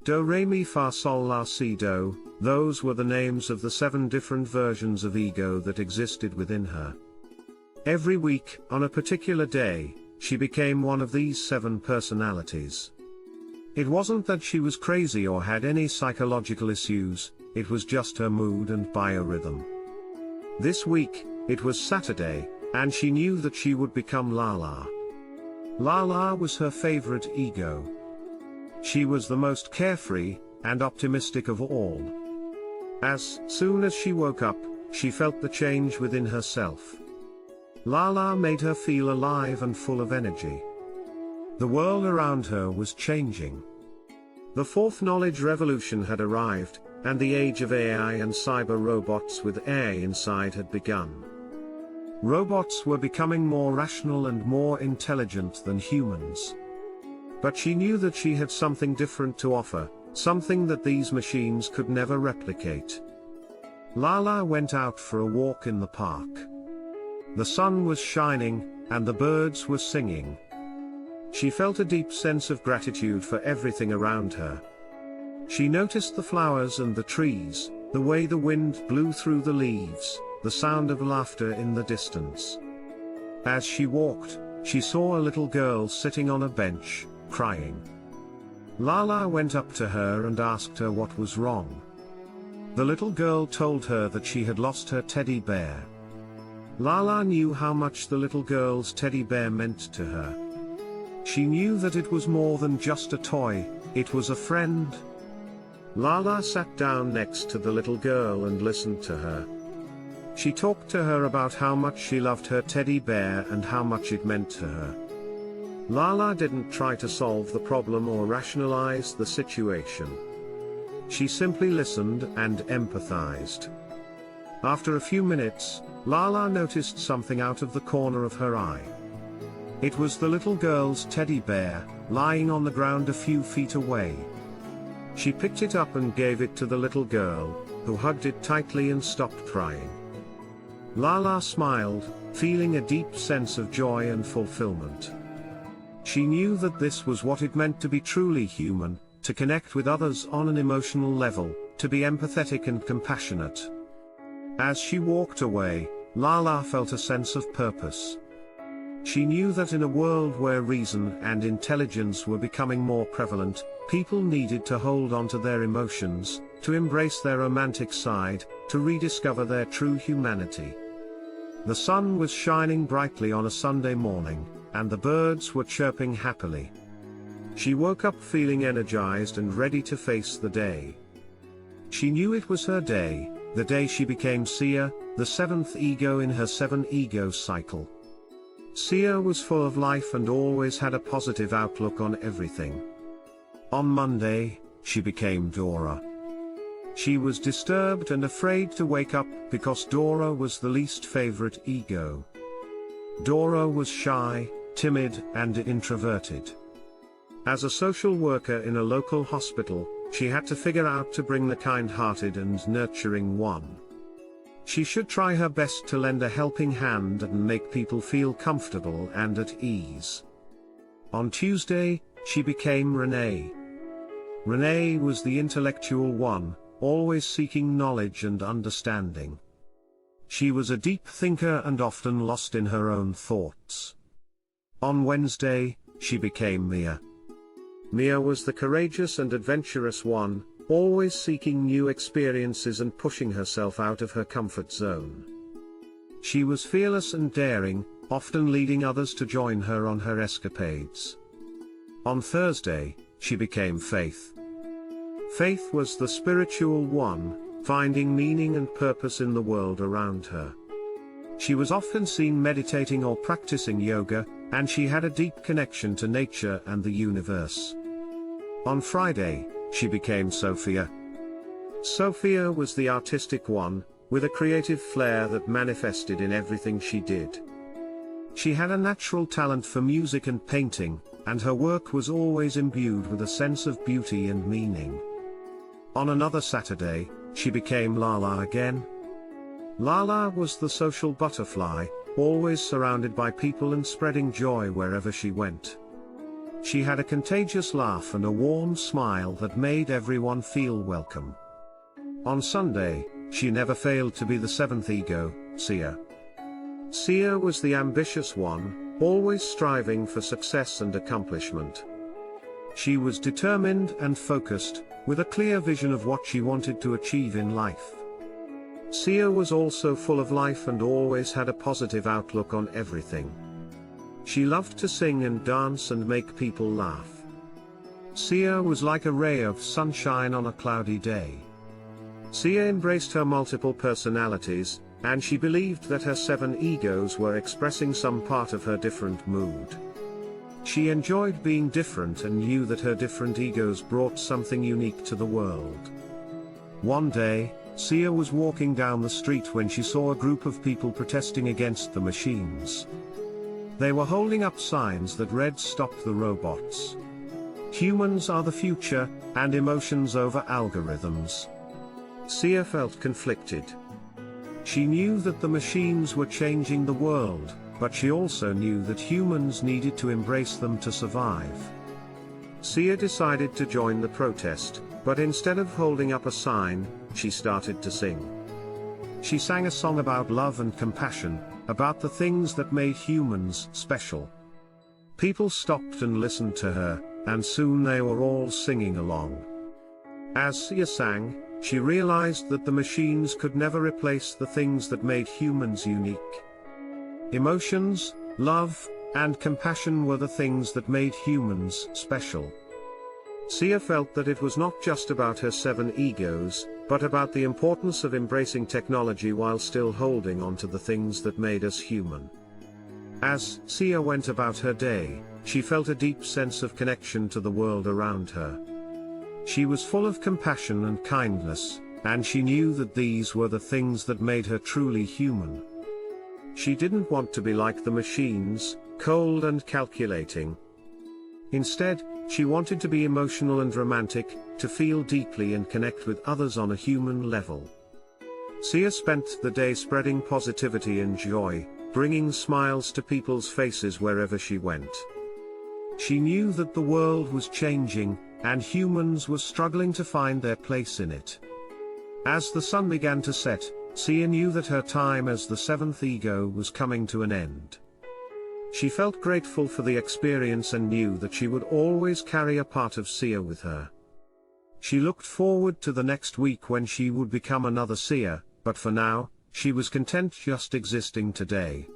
Do re mi fa sol la si do, those were the names of the 7 different versions of ego that existed within her. Every week, on a particular day, she became one of these 7 personalities. It wasn't that she was crazy or had any psychological issues, it was just her mood and biorhythm. This week, it was Saturday, and she knew that she would become Lala. Lala was her favorite ego. She was the most carefree and optimistic of all. As soon as she woke up, she felt the change within herself. Lala made her feel alive and full of energy. The world around her was changing. The 4th knowledge revolution had arrived, and the age of AI and cyber robots with AI inside had begun. Robots were becoming more rational and more intelligent than humans. But she knew that she had something different to offer, something that these machines could never replicate. Lala went out for a walk in the park. The sun was shining, and the birds were singing. She felt a deep sense of gratitude for everything around her. She noticed the flowers and the trees, the way the wind blew through the leaves, the sound of laughter in the distance. As she walked, she saw a little girl sitting on a bench, crying. Lala went up to her and asked her what was wrong. The little girl told her that she had lost her teddy bear. Lala knew how much the little girl's teddy bear meant to her. She knew that it was more than just a toy, it was a friend. Lala sat down next to the little girl and listened to her. She talked to her about how much she loved her teddy bear and how much it meant to her. Lala didn't try to solve the problem or rationalize the situation. She simply listened and empathized. After a few minutes, Lala noticed something out of the corner of her eye. It was the little girl's teddy bear, lying on the ground a few feet away. She picked it up and gave it to the little girl, who hugged it tightly and stopped crying. Lala smiled, feeling a deep sense of joy and fulfillment. She knew that this was what it meant to be truly human, to connect with others on an emotional level, to be empathetic and compassionate. As she walked away, Lala felt a sense of purpose. She knew that in a world where reason and intelligence were becoming more prevalent, people needed to hold on to their emotions, to embrace their romantic side, to rediscover their true humanity. The sun was shining brightly on a Sunday morning, and the birds were chirping happily. She woke up feeling energized and ready to face the day. She knew it was her day, the day she became Sia, the 7th ego in her 7-ego cycle. Sia was full of life and always had a positive outlook on everything. On Monday, she became Dora. She was disturbed and afraid to wake up because Dora was the least favorite ego. Dora was shy, timid, and introverted. As a social worker in a local hospital, she had to figure out to bring the kind-hearted and nurturing one. She should try her best to lend a helping hand and make people feel comfortable and at ease. On Tuesday, she became Renee. Renee was the intellectual one, always seeking knowledge and understanding. She was a deep thinker and often lost in her own thoughts. On Wednesday, she became Mia. Mia was the courageous and adventurous one, always seeking new experiences and pushing herself out of her comfort zone. She was fearless and daring, often leading others to join her on her escapades. On Thursday, she became Faith. Faith was the spiritual one, finding meaning and purpose in the world around her. She was often seen meditating or practicing yoga, and she had a deep connection to nature and the universe. On Friday, she became Sophia. Sophia was the artistic one, with a creative flair that manifested in everything she did. She had a natural talent for music and painting, and her work was always imbued with a sense of beauty and meaning. On another Saturday, she became Lala again. Lala was the social butterfly, always surrounded by people and spreading joy wherever she went. She had a contagious laugh and a warm smile that made everyone feel welcome. On Sunday, she never failed to be the seventh ego, Sia. Sia was the ambitious one, always striving for success and accomplishment. She was determined and focused, with a clear vision of what she wanted to achieve in life. Sia was also full of life and always had a positive outlook on everything. She loved to sing and dance and make people laugh. Sia was like a ray of sunshine on a cloudy day. Sia embraced her multiple personalities, and she believed that her 7 egos were expressing some part of her different mood. She enjoyed being different and knew that her different egos brought something unique to the world. One day, Sia was walking down the street when she saw a group of people protesting against the machines. They were holding up signs that read "Stop the robots. Humans are the future, and emotions over algorithms." Sia felt conflicted. She knew that the machines were changing the world, but she also knew that humans needed to embrace them to survive. Sia decided to join the protest, but instead of holding up a sign, she started to sing. She sang a song about love and compassion, about the things that made humans special. People stopped and listened to her, and soon they were all singing along. As Sia sang, she realized that the machines could never replace the things that made humans unique. Emotions, love, and compassion were the things that made humans special. Sia felt that it was not just about her 7 egos, but about the importance of embracing technology while still holding on to the things that made us human. As Sia went about her day, she felt a deep sense of connection to the world around her. She was full of compassion and kindness, and she knew that these were the things that made her truly human. She didn't want to be like the machines, cold and calculating. Instead, she wanted to be emotional and romantic, to feel deeply and connect with others on a human level. Sia spent the day spreading positivity and joy, bringing smiles to people's faces wherever she went. She knew that the world was changing, and humans were struggling to find their place in it. As the sun began to set, Sia knew that her time as the 7th ego was coming to an end. She felt grateful for the experience and knew that she would always carry a part of Sia with her. She looked forward to the next week when she would become another Sia, but for now, she was content just existing today.